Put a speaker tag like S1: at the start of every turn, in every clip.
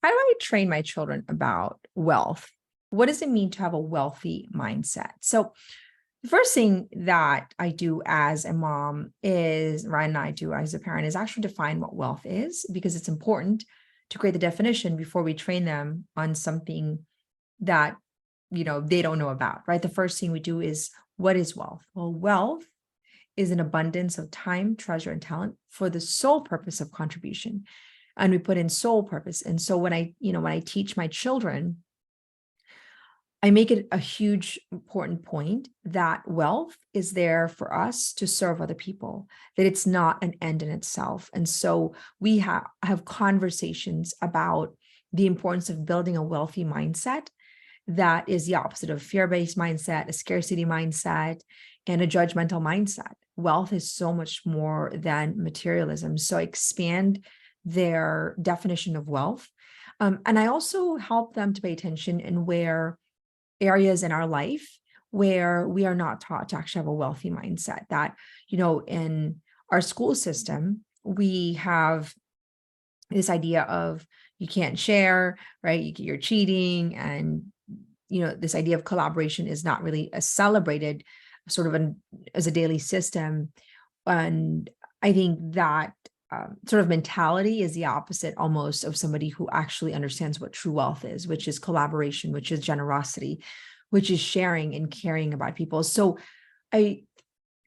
S1: How do I train my children about wealth? What does it mean to have a wealthy mindset? So, the first thing that I do as a mom is, Ryan and I do as a parent, is actually define what wealth is, because it's important to create the definition before we train them on something that they don't know about, right? The first thing we do is, what is wealth? Well, wealth is an abundance of time, treasure, and talent for the sole purpose of contribution. And we put in sole purpose. And so when I teach my children, I make it a huge important point that wealth is there for us to serve other people, that it's not an end in itself. And so we have conversations about the importance of building a wealthy mindset that is the opposite of fear-based mindset, a scarcity mindset, and a judgmental mindset. Wealth is so much more than materialism. So I expand their definition of wealth. And I also help them to pay attention in where areas in our life where we are not taught to actually have a wealthy mindset. That, in our school system, we have this idea of you can't share, right? You're cheating. And, this idea of collaboration is not really a celebrated sort of as a daily system. And I think that sort of mentality is the opposite almost of somebody who actually understands what true wealth is, which is collaboration, which is generosity, which is sharing and caring about people. So I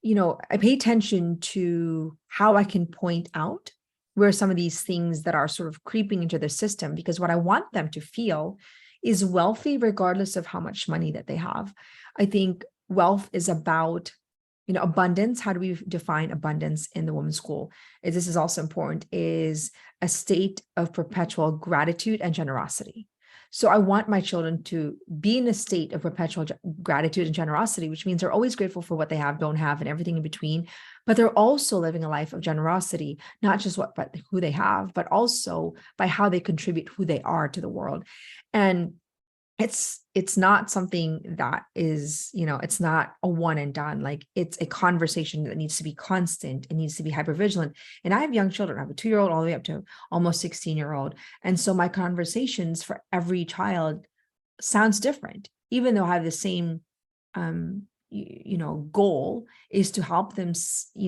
S1: pay attention to how I can point out where some of these things that are sort of creeping into the system, because what I want them to feel is wealthy regardless of how much money that they have. I think wealth is about abundance. How do we define abundance in the women's school? This is also important, is a state of perpetual gratitude and generosity. So I want my children to be in a state of perpetual gratitude and generosity, which means they're always grateful for what they have, don't have, and everything in between. But they're also living a life of generosity, not just but who they have, but also by how they contribute who they are to the world. And it's not something that is, it's not a one and done. Like, it's a conversation that needs to be constant. It needs to be hyper vigilant. And I have young children. I have a 2-year-old all the way up to almost 16-year-old. And so my conversations for every child sounds different, even though I have the same, goal is to help them,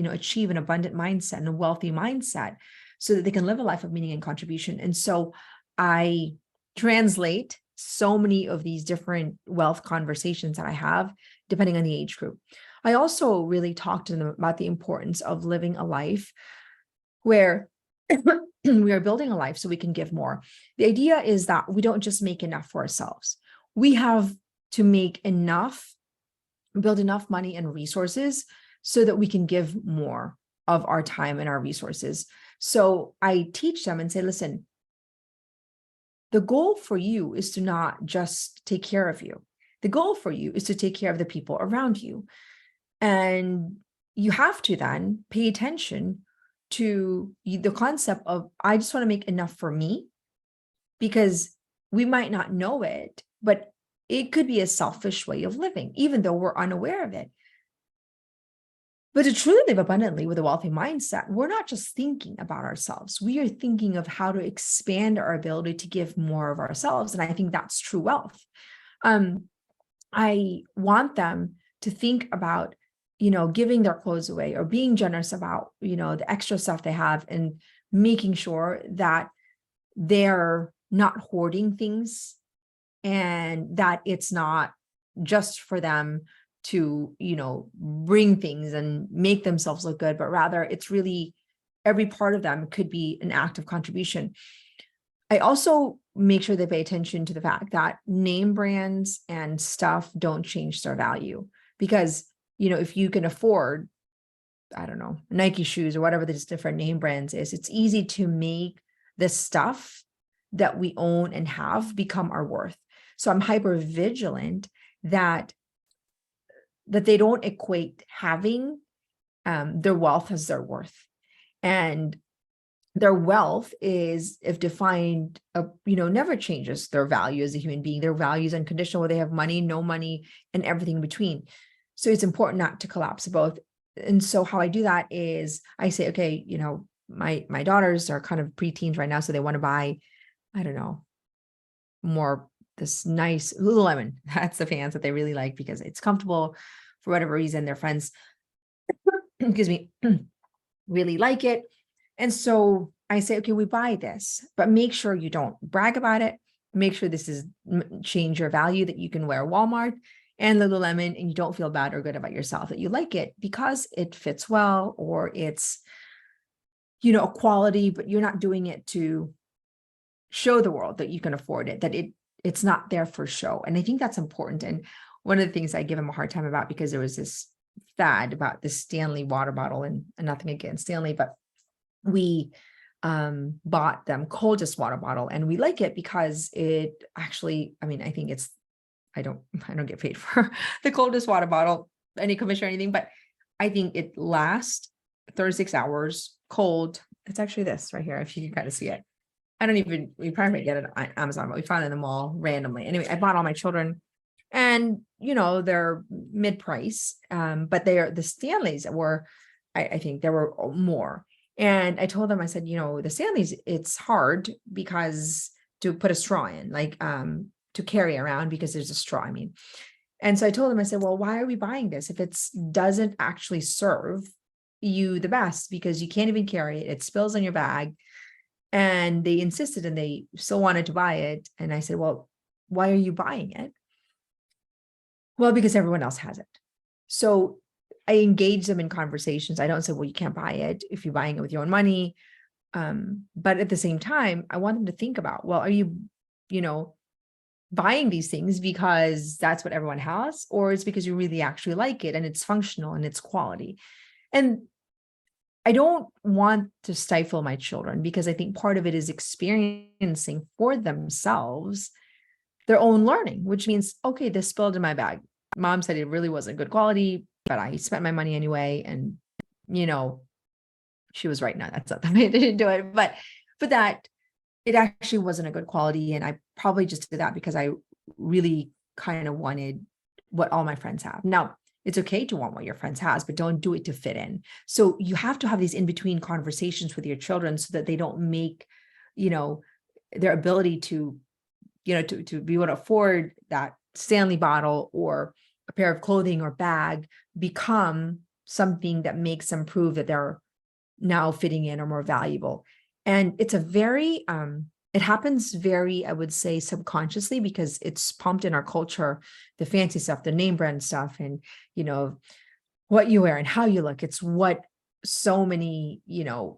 S1: achieve an abundant mindset and a wealthy mindset so that they can live a life of meaning and contribution. And so I translate so many of these different wealth conversations that I have, depending on the age group. I also really talk to them about the importance of living a life where we are building a life so we can give more. The idea is that we don't just make enough for ourselves. We have to make enough, build enough money and resources so that we can give more of our time and our resources. So I teach them and say, listen, the goal for you is to not just take care of you. The goal for you is to take care of the people around you. And you have to then pay attention to the concept of, I just want to make enough for me, because we might not know it, but it could be a selfish way of living, even though we're unaware of it. But to truly live abundantly with a wealthy mindset, we're not just thinking about ourselves. We are thinking of how to expand our ability to give more of ourselves. And I think that's true wealth. I want them to think about, giving their clothes away or being generous about, the extra stuff they have, and making sure that they're not hoarding things, and that it's not just for them to, bring things and make themselves look good, but rather it's really every part of them could be an act of contribution. I also make sure they pay attention to the fact that name brands and stuff don't change their value, because, if you can afford, I don't know, Nike shoes or whatever these different name brands is, it's easy to make the stuff that we own and have become our worth. So I'm hyper vigilant that they don't equate having their wealth as their worth. And their wealth is, if defined, never changes their value as a human being. Their value is unconditional, whether they have money, no money, and everything in between. So it's important not to collapse both. And so how I do that is I say, okay, my daughters are kind of preteens right now, so they want to buy, I don't know, more this nice Lululemon. That's the fans that they really like because it's comfortable for whatever reason. Their friends, excuse me, really like it. And so I say, okay, we buy this, but make sure you don't brag about it. Make sure this is change your value that you can wear Walmart and Lululemon and you don't feel bad or good about yourself that you like it because it fits well or it's, a quality, but you're not doing it to show the world that you can afford it, that it's not there for show. And I think that's important. And one of the things I give him a hard time about, because there was this fad about this Stanley water bottle, and nothing against Stanley, but we bought them coldest water bottle and we like it because it actually, I think it's, I don't get paid for the coldest water bottle, any commission or anything, but I think it lasts 36 hours cold. It's actually this right here, if you can kind of see it. We probably get it on Amazon, but we found it in the mall randomly. Anyway, I bought all my children and, they're mid-price, but they are the Stanleys were, I think there were more. And I told them, I said, the Stanleys, it's hard because to put a straw in, like, to carry around because there's a straw, And so I told them, I said, well, why are we buying this if it doesn't actually serve you the best? Because you can't even carry it. It spills on your bag. And they insisted and they still wanted to buy it. And I said, well, why are you buying it? Well, because everyone else has it. So I engage them in conversations. I don't say, well, you can't buy it if you're buying it with your own money. But at the same time, I want them to think about, well, are you, buying these things because that's what everyone has, or it's because you really actually like it and it's functional and it's quality. And I don't want to stifle my children because I think part of it is experiencing for themselves their own learning, which means, okay, this spilled in my bag. Mom said it really wasn't good quality, but I spent my money anyway. And, she was right. No, that's not the way they didn't do it, but that it actually wasn't a good quality. And I probably just did that because I really kind of wanted what all my friends have. Now, it's okay to want what your friends has, but don't do it to fit in. So you have to have these in-between conversations with your children so that they don't make, their ability to, to be able to afford that Stanley bottle or a pair of clothing or bag become something that makes them prove that they're now fitting in or more valuable. And it's a very, it happens very, I would say, subconsciously because it's pumped in our culture, the fancy stuff, the name brand stuff, and, what you wear and how you look. It's what so many,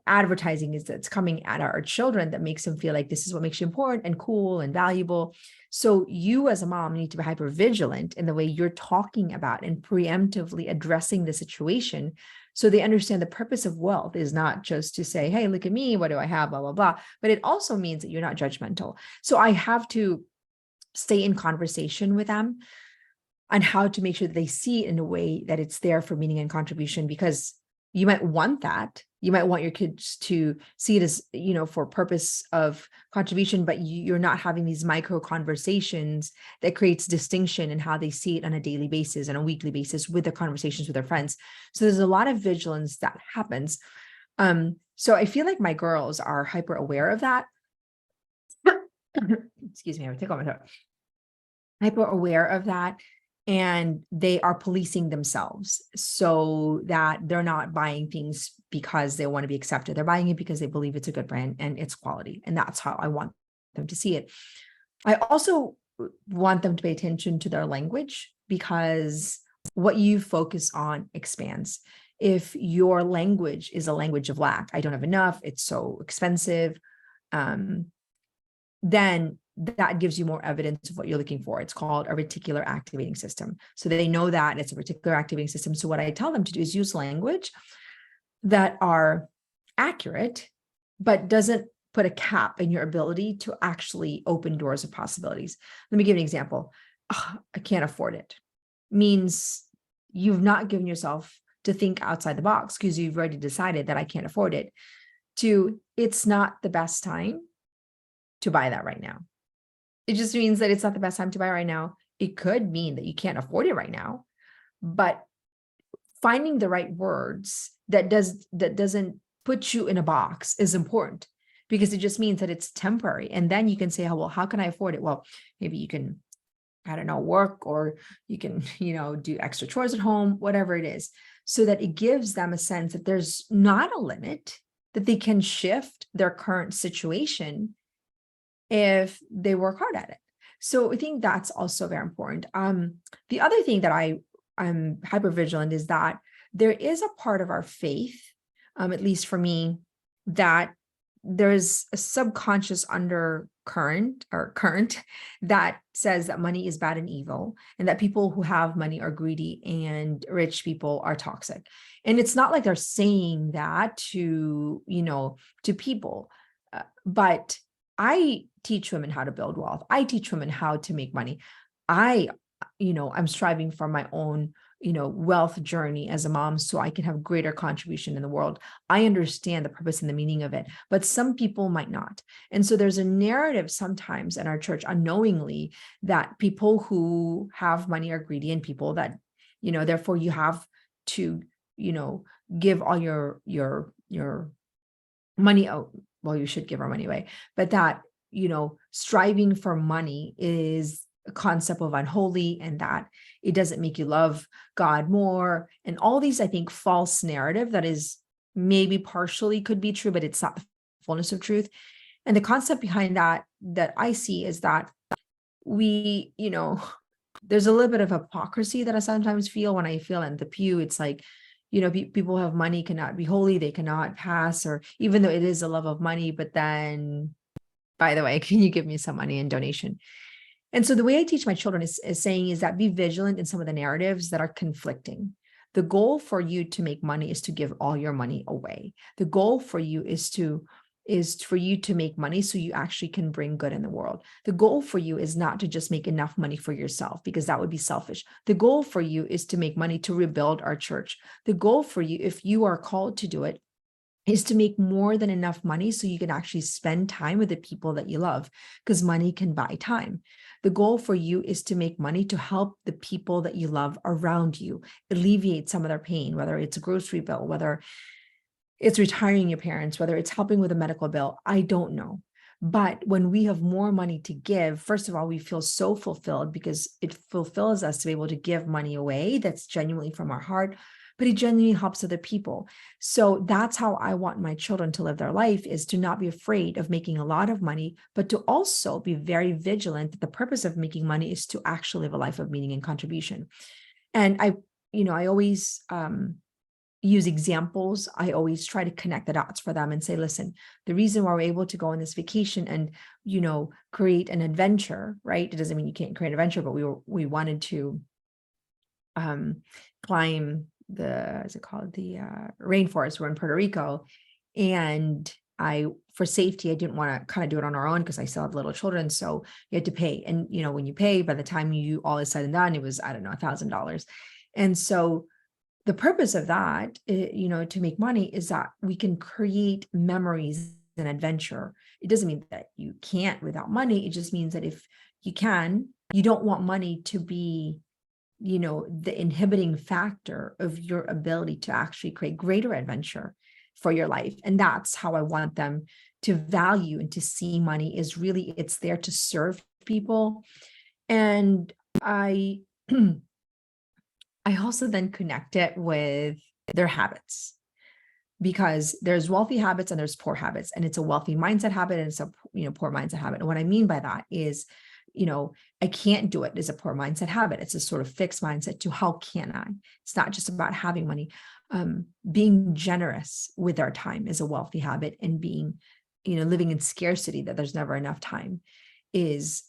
S1: advertising is that's coming at our children that makes them feel like this is what makes you important and cool and valuable. So you as a mom need to be hyper vigilant in the way you're talking about and preemptively addressing the situation. So they understand the purpose of wealth is not just to say, hey, look at me, what do I have, blah, blah, blah. But it also means that you're not judgmental. So I have to stay in conversation with them on how to make sure that they see it in a way that it's there for meaning and contribution, because you might want that. You might want your kids to see it as, for purpose of contribution, but you're not having these micro conversations that creates distinction in how they see it on a daily basis and a weekly basis with the conversations with their friends. So there's a lot of vigilance that happens. So I feel like my girls are hyper aware of that. Excuse me, I would take off my throat. Hyper aware of that. And they are policing themselves so that they're not buying things because they want to be accepted. They're buying it because they believe it's a good brand and it's quality. And that's how I want them to see it. I also want them to pay attention to their language because what you focus on expands. If your language is a language of lack, I don't have enough, it's so expensive, then that gives you more evidence of what you're looking for. It's called a reticular activating system. So they know that it's a reticular activating system. So what I tell them to do is use language that are accurate, but doesn't put a cap in your ability to actually open doors of possibilities. Let me give you an example. Oh, I can't afford it. Means you've not given yourself to think outside the box because you've already decided that I can't afford it. To it's not the best time to buy that right now. It just means that it's not the best time to buy right now. It could mean that you can't afford it right now, but finding the right words that doesn't put you in a box is important, because it just means that it's temporary. And then you can say, oh, well, how can I afford it? Well, maybe you can, I don't know, work, or you can, do extra chores at home, whatever it is, so that it gives them a sense that there's not a limit, that they can shift their current situation if they work hard at it. So I think that's also very important. The other thing that I'm hyper vigilant is that there is a part of our faith, at least for me, that there's a subconscious undercurrent or current that says that money is bad and evil, and that people who have money are greedy and rich people are toxic. And it's not like they're saying that to people, but I teach women how to build wealth. I teach women how to make money. I, I'm striving for my own, wealth journey as a mom so I can have greater contribution in the world. I understand the purpose and the meaning of it, but some people might not. And so there's a narrative sometimes in our church unknowingly that people who have money are greedy, and people that, therefore you have to, give all your money out. Well, you should give our money away, but that, striving for money is a concept of unholy, and that it doesn't make you love God more. And all these, I think, false narrative that is maybe partially could be true, but it's not the fullness of truth. And the concept behind that I see is that we, there's a little bit of hypocrisy that I sometimes feel when I feel in the pew. It's like, people who have money cannot be holy, they cannot pass, or even though it is a love of money, but then, by the way, can you give me some money in donation? And so the way I teach my children is saying is that be vigilant in some of the narratives that are conflicting. The goal for you to make money is to give all your money away. The goal for you is for you to make money so you actually can bring good in the world. The goal for you is not to just make enough money for yourself, because that would be selfish. The goal for you is to make money to rebuild our church. The goal for you, if you are called to do it, is to make more than enough money so you can actually spend time with the people that you love, because money can buy time. The goal for you is to make money to help the people that you love around you, alleviate some of their pain, whether it's a grocery bill, whether it's retiring your parents, whether it's helping with a medical bill, I don't know. But when we have more money to give, first of all, we feel so fulfilled because it fulfills us to be able to give money away that's genuinely from our heart, but it genuinely helps other people. So that's how I want my children to live their life, is to not be afraid of making a lot of money, but to also be very vigilant that the purpose of making money is to actually live a life of meaning and contribution. And I always use examples. I always try to connect the dots for them and say, listen, the reason why we're able to go on this vacation and, create an adventure, right? It doesn't mean you can't create an adventure, but we wanted to climb the rainforest. We're in Puerto Rico. And for safety, I didn't want to kind of do it on our own because I still have little children. So you had to pay. And, when you pay, by the time you all is said and done, it was, I don't know, $1,000. And so the purpose of that, to make money, is that we can create memories and adventure. It doesn't mean that you can't without money. It just means that if you can, you don't want money to be, the inhibiting factor of your ability to actually create greater adventure for your life. And that's how I want them to value and to see money, is really, it's there to serve people. And I also then connect it with their habits, because there's wealthy habits and there's poor habits, and it's a wealthy mindset habit and it's a poor mindset habit. And what I mean by that is, I can't do it is a poor mindset habit. It's a sort of fixed mindset to how can I? It's not just about having money. Being generous with our time is a wealthy habit, and being, living in scarcity, that there's never enough time, is,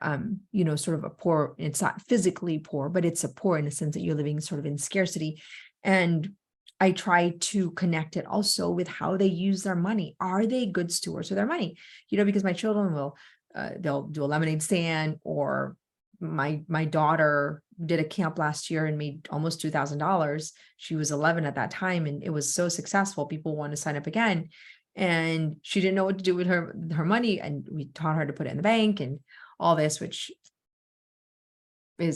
S1: sort of a poor. It's not physically poor, but it's a poor in the sense that you're living sort of in scarcity. And I try to connect it also with how they use their money. Are they good stewards of their money? Because my children will, they'll do a lemonade stand, or my daughter did a camp last year and made almost $2,000. She was 11 at that time, and it was so successful. People want to sign up again. And she didn't know what to do with her money. And we taught her to put it in the bank and all this, which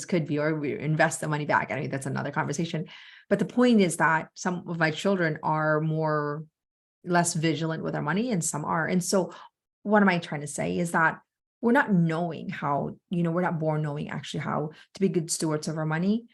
S1: could be, or we invest the money back. I mean, that's another conversation. But the point is that some of my children are more less vigilant with our money and some are. And so what am I trying to say is that we're not knowing how, we're not born knowing actually how to be good stewards of our money.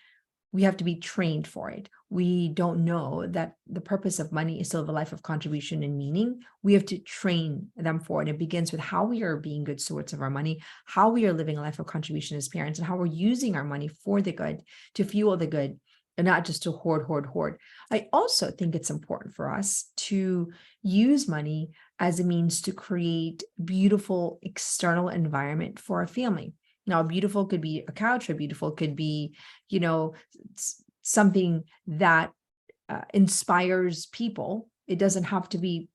S1: We have to be trained for it. We don't know that the purpose of money is to live a life of contribution and meaning. We have to train them for it. It begins with how we are being good stewards of our money, how we are living a life of contribution as parents, and how we're using our money for the good, to fuel the good, and not just to hoard, hoard, hoard. I also think it's important for us to use money as a means to create beautiful external environment for our family. Now, beautiful could be a couch, or beautiful could be, something that inspires people. It doesn't have to be,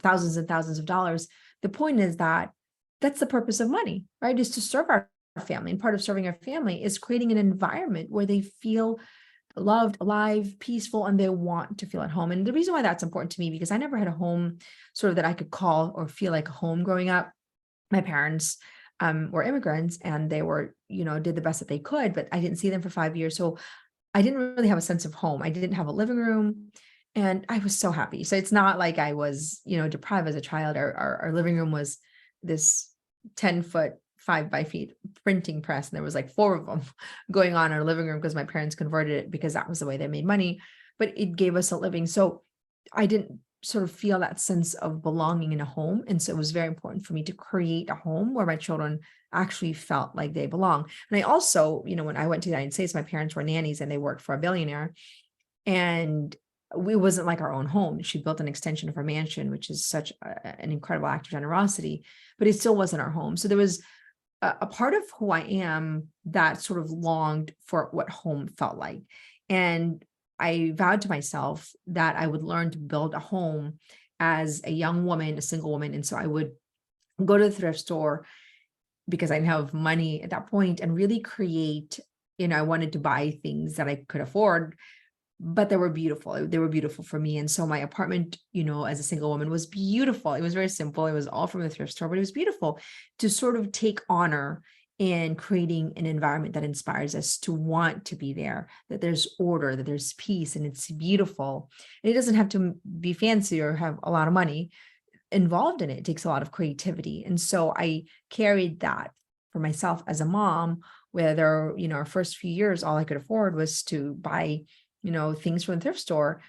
S1: thousands and thousands of dollars. The point is that that's the purpose of money, right? Is to serve our family. And part of serving our family is creating an environment where they feel loved, alive, peaceful, and they want to feel at home. And the reason why that's important to me, because I never had a home sort of that I could call or feel like a home growing up. My parents were immigrants, and they were, did the best that they could, but I didn't see them for 5 years. So I didn't really have a sense of home. I didn't have a living room, and I was so happy. So it's not like I was, deprived as a child. Our living room was this 10-foot, 5 by feet printing press. And there was like 4 of them going on in our living room because my parents converted it because that was the way they made money, but it gave us a living. So I didn't sort of feel that sense of belonging in a home. And so it was very important for me to create a home where my children actually felt like they belong. And I also, when I went to the United States, my parents were nannies and they worked for a billionaire, and it wasn't like our own home. She built an extension of her mansion, which is such an incredible act of generosity, but it still wasn't our home. So there was a part of who I am that sort of longed for what home felt like. And I vowed to myself that I would learn to build a home as a young woman, a single woman. And so I would go to the thrift store because I didn't have money at that point, and really create, I wanted to buy things that I could afford, but they were beautiful. They were beautiful for me. And so my apartment, as a single woman, was beautiful. It was very simple. It was all from the thrift store, but it was beautiful to sort of take honor in creating an environment that inspires us to want to be there, that there's order, that there's peace, and it's beautiful. And it doesn't have to be fancy or have a lot of money involved in it. It takes a lot of creativity. And so I carried that for myself as a mom, where our first few years, all I could afford was to buy, things from the thrift store,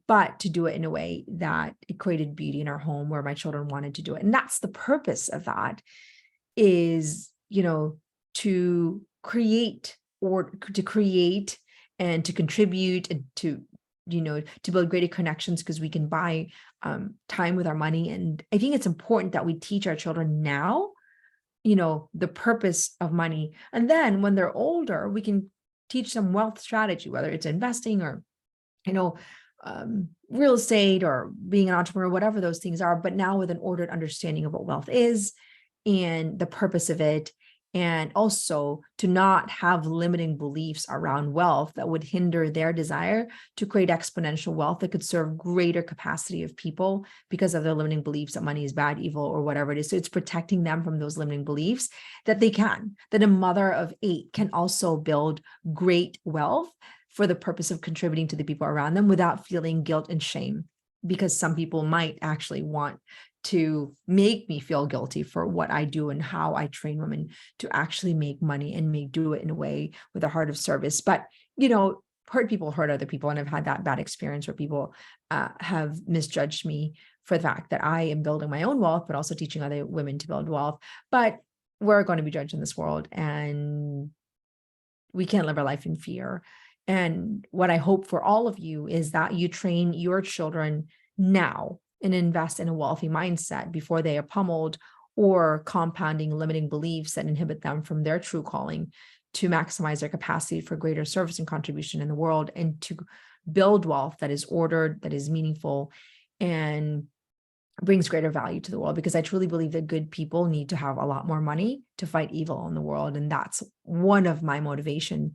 S1: but to do it in a way that it created beauty in our home where my children wanted to do it. And that's the purpose of that, is, to create and to contribute, and to build greater connections, because we can buy time with our money. And I think it's important that we teach our children now, the purpose of money. And then when they're older, we can teach them wealth strategy, whether it's investing or, real estate or being an entrepreneur, whatever those things are, but now with an ordered understanding of what wealth is and the purpose of it. And also to not have limiting beliefs around wealth that would hinder their desire to create exponential wealth that could serve greater capacity of people because of their limiting beliefs that money is bad, evil, or whatever it is. So it's protecting them from those limiting beliefs that a mother of 8 can also build great wealth for the purpose of contributing to the people around them without feeling guilt and shame, because some people might actually want to make me feel guilty for what I do and how I train women to actually make money and do it in a way with a heart of service. But, hurt people hurt other people. And I've had that bad experience where people have misjudged me for the fact that I am building my own wealth, but also teaching other women to build wealth. But we're going to be judged in this world, and we can't live our life in fear. And what I hope for all of you is that you train your children now and invest in a wealthy mindset before they are pummeled or compounding limiting beliefs that inhibit them from their true calling, to maximize their capacity for greater service and contribution in the world, and to build wealth that is ordered, that is meaningful, and brings greater value to the world. Because I truly believe that good people need to have a lot more money to fight evil in the world. And that's one of my motivation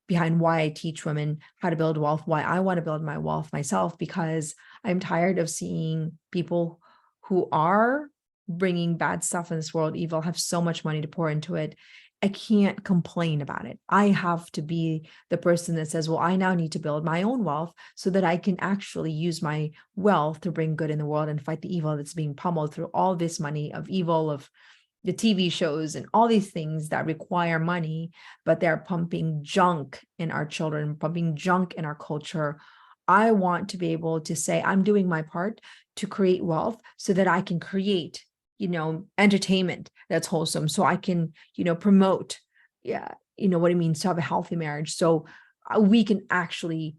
S1: behind why I teach women how to build wealth, why I want to build my wealth myself, because I'm tired of seeing people who are bringing bad stuff in this world, evil, have so much money to pour into it, I can't complain about it. I have to be the person that says, well, I now need to build my own wealth so that I can actually use my wealth to bring good in the world and fight the evil that's being pummeled through all this money of evil, of the TV shows and all these things that require money, but they're pumping junk in our children, pumping junk in our culture. I want to be able to say, I'm doing my part to create wealth so that I can create, entertainment that's wholesome. So I can, promote, what it means to have a healthy marriage. So we can actually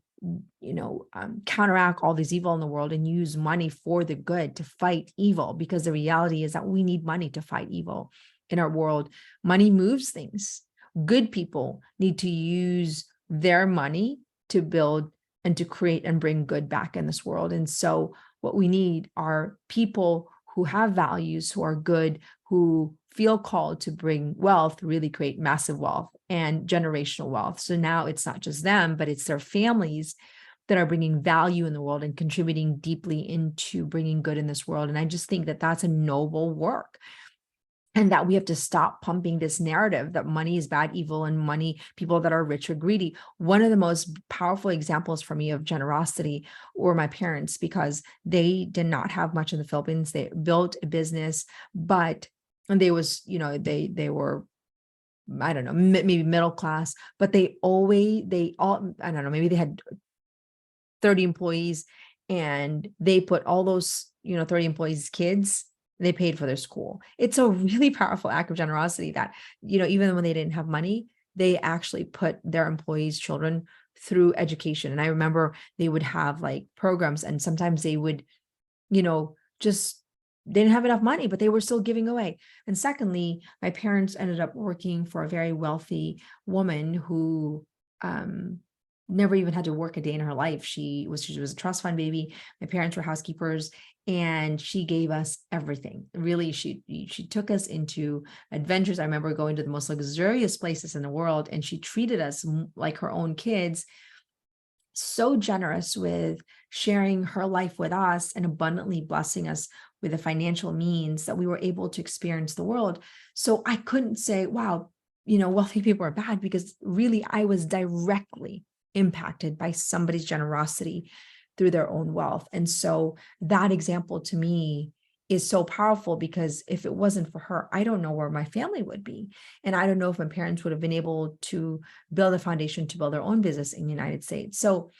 S1: counteract all this evil in the world and use money for the good to fight evil, because the reality is that we need money to fight evil in our world. Money moves things. Good people need to use their money to build and to create and bring good back in this world. And so what we need are people who have values, who are good, who feel called to bring wealth, really create massive wealth and generational wealth. So now it's not just them, but it's their families that are bringing value in the world and contributing deeply into bringing good in this world. And I just think that that's a noble work. And that we have to stop pumping this narrative that money is bad, evil, and money, people that are rich or greedy. One of the most powerful examples for me of generosity were my parents, because they did not have much in the Philippines. They built a business, and they were, I don't know, maybe middle class, but they all, I don't know, maybe they had 30 employees, and they put all those, 30 employees' kids, they paid for their school. It's a really powerful act of generosity that, even when they didn't have money, they actually put their employees' children through education. And I remember they would have like programs, and sometimes they would, just, they didn't have enough money, but they were still giving away. And secondly, my parents ended up working for a very wealthy woman who, never even had to work a day in her life. She was a trust fund baby. My parents were housekeepers, and she gave us everything. Really, she took us into adventures. I remember going to the most luxurious places in the world, and she treated us like her own kids. So generous with sharing her life with us and abundantly blessing us with the financial means that we were able to experience the world. So I couldn't say, wow, wealthy people are bad, because really I was directly impacted by somebody's generosity through their own wealth. And so that example to me is so powerful, because if it wasn't for her, I don't know where my family would be. And I don't know if my parents would have been able to build a foundation to build their own business in the United States. So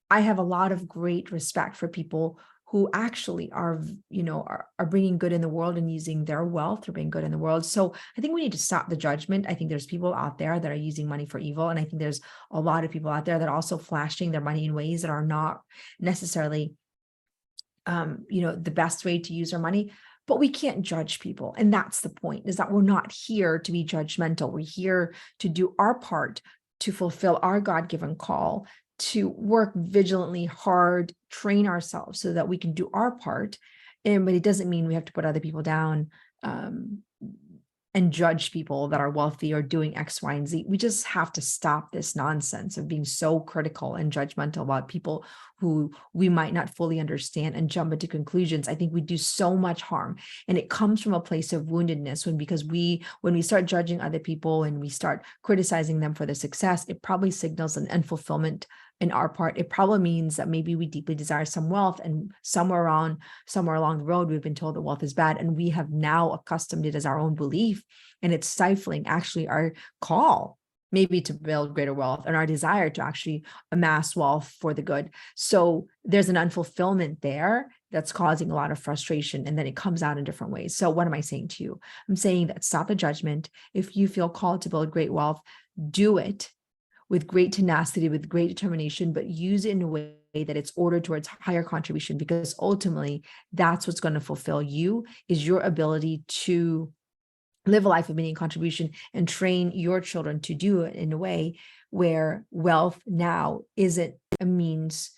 S1: I have a lot of great respect for people who actually are bringing good in the world and using their wealth to bring good in the world. So I think we need to stop the judgment. I think there's people out there that are using money for evil. And I think there's a lot of people out there that are also flashing their money in ways that are not necessarily, the best way to use our money. But we can't judge people. And that's the point, is that we're not here to be judgmental. We're here to do our part to fulfill our God-given call, to work vigilantly hard, train ourselves so that we can do our part. But it doesn't mean we have to put other people down and judge people that are wealthy or doing X, Y, and Z. We just have to stop this nonsense of being so critical and judgmental about people who we might not fully understand and jump into conclusions. I think we do so much harm, and it comes from a place of woundedness when we start judging other people and we start criticizing them for their success, it probably signals an unfulfillment in our part. It probably means that maybe we deeply desire some wealth, and somewhere along the road, we've been told that wealth is bad, and we have now accustomed it as our own belief, and it's stifling actually our call maybe to build greater wealth and our desire to actually amass wealth for the good. So there's an unfulfillment there that's causing a lot of frustration, and then it comes out in different ways. So what am I saying to you? I'm saying that stop the judgment. If you feel called to build great wealth, do it with great tenacity, with great determination, but use it in a way that it's ordered towards higher contribution, because ultimately that's what's going to fulfill you, is your ability to live a life of meaning and contribution, and train your children to do it in a way where wealth now isn't a means,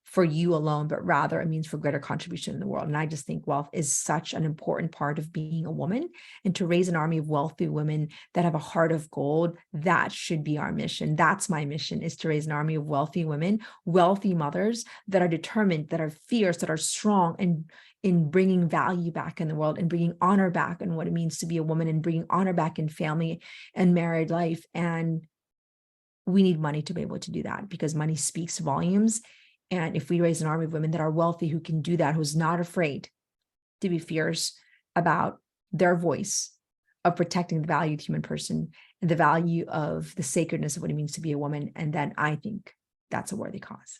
S1: for you alone, but rather a means for greater contribution in the world. And I just think wealth is such an important part of being a woman, and to raise an army of wealthy women that have a heart of gold, that should be our mission. That's my mission, is to raise an army of wealthy women, wealthy mothers that are determined, that are fierce, that are strong, in bringing value back in the world and bringing honor back in what it means to be a woman and bringing honor back in family and married life. And we need money to be able to do that, because money speaks volumes. And if we raise an army of women that are wealthy, who can do that, who's not afraid to be fierce about their voice of protecting the value of the human person and the value of the sacredness of what it means to be a woman, and then I think that's a worthy cause.